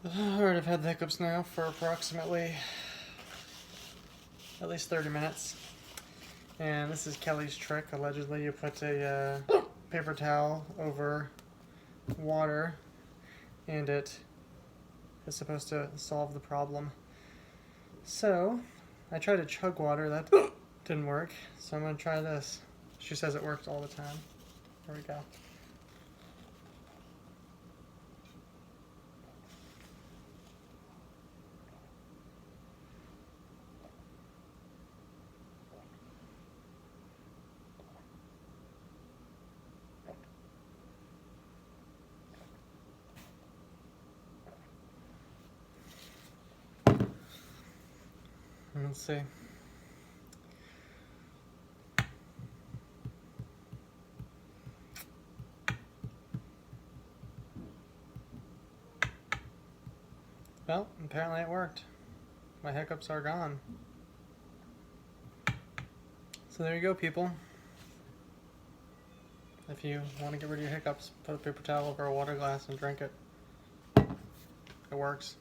Alright, I've had the hiccups now for approximately at least 30 minutes. And this is Kelly's trick. Allegedly, you put a paper towel over water and it is supposed to solve the problem. So, I tried to chug water. That didn't work. So I'm going to try this. She says it works all the time. Here we go. Let's see. Well, apparently it worked. My hiccups are gone. So there you go, people. If you want to get rid of your hiccups, put a paper towel over a water glass and drink it. It works.